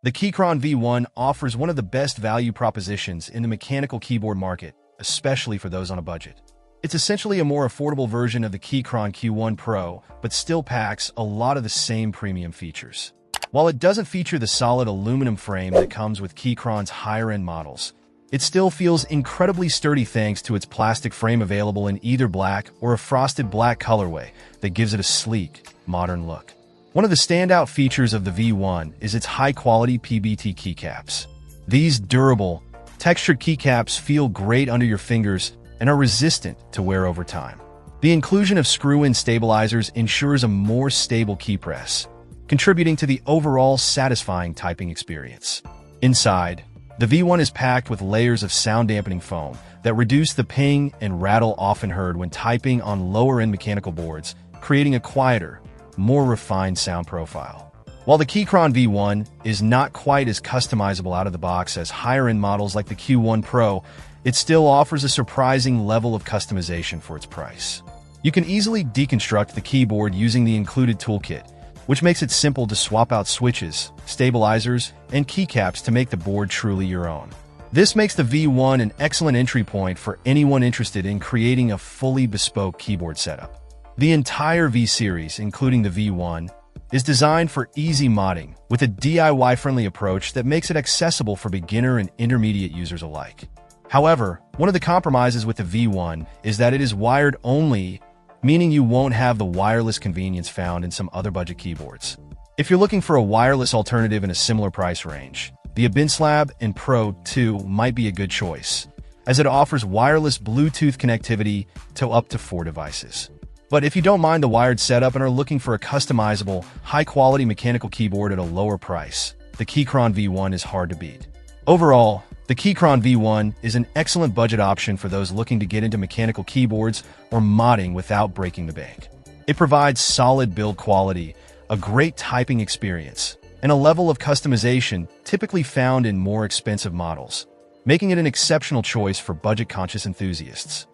The Keychron V1 offers one of the best value propositions in the mechanical keyboard market, especially for those on a budget. It's essentially a more affordable version of the Keychron Q1 Pro, but still packs a lot of the same premium features. While it doesn't feature the solid aluminum frame that comes with Keychron's higher-end models, it still feels incredibly sturdy thanks to its plastic frame available in either black or a frosted black colorway that gives it a sleek, modern look. One of the standout features of the V1 is its high-quality PBT keycaps. These durable, textured keycaps feel great under your fingers and are resistant to wear over time. The inclusion of screw-in stabilizers ensures a more stable key press, contributing to the overall satisfying typing experience. Inside, the V1 is packed with layers of sound-dampening foam that reduce the ping and rattle often heard when typing on lower-end mechanical boards, creating a quieter, more refined sound profile. While the Keychron V1 is not quite as customizable out of the box as higher-end models like the Q1 Pro, it still offers a surprising level of customization for its price. You can easily deconstruct the keyboard using the included toolkit, which makes it simple to swap out switches, stabilizers, and keycaps to make the board truly your own. This makes the V1 an excellent entry point for anyone interested in creating a fully bespoke keyboard setup. The entire V series, including the V1, is designed for easy modding with a DIY-friendly approach that makes it accessible for beginner and intermediate users alike. However, one of the compromises with the V1 is that it is wired only, meaning you won't have the wireless convenience found in some other budget keyboards. If you're looking for a wireless alternative in a similar price range, the Abinslab and Pro 2 might be a good choice, as it offers wireless Bluetooth connectivity to up to 4 devices. But if you don't mind the wired setup and are looking for a customizable, high-quality mechanical keyboard at a lower price, the Keychron V1 is hard to beat. Overall, the Keychron V1 is an excellent budget option for those looking to get into mechanical keyboards or modding without breaking the bank. It provides solid build quality, a great typing experience, and a level of customization typically found in more expensive models, making it an exceptional choice for budget-conscious enthusiasts.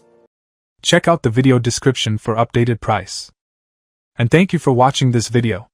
Check out the video description for updated price. And thank you for watching this video.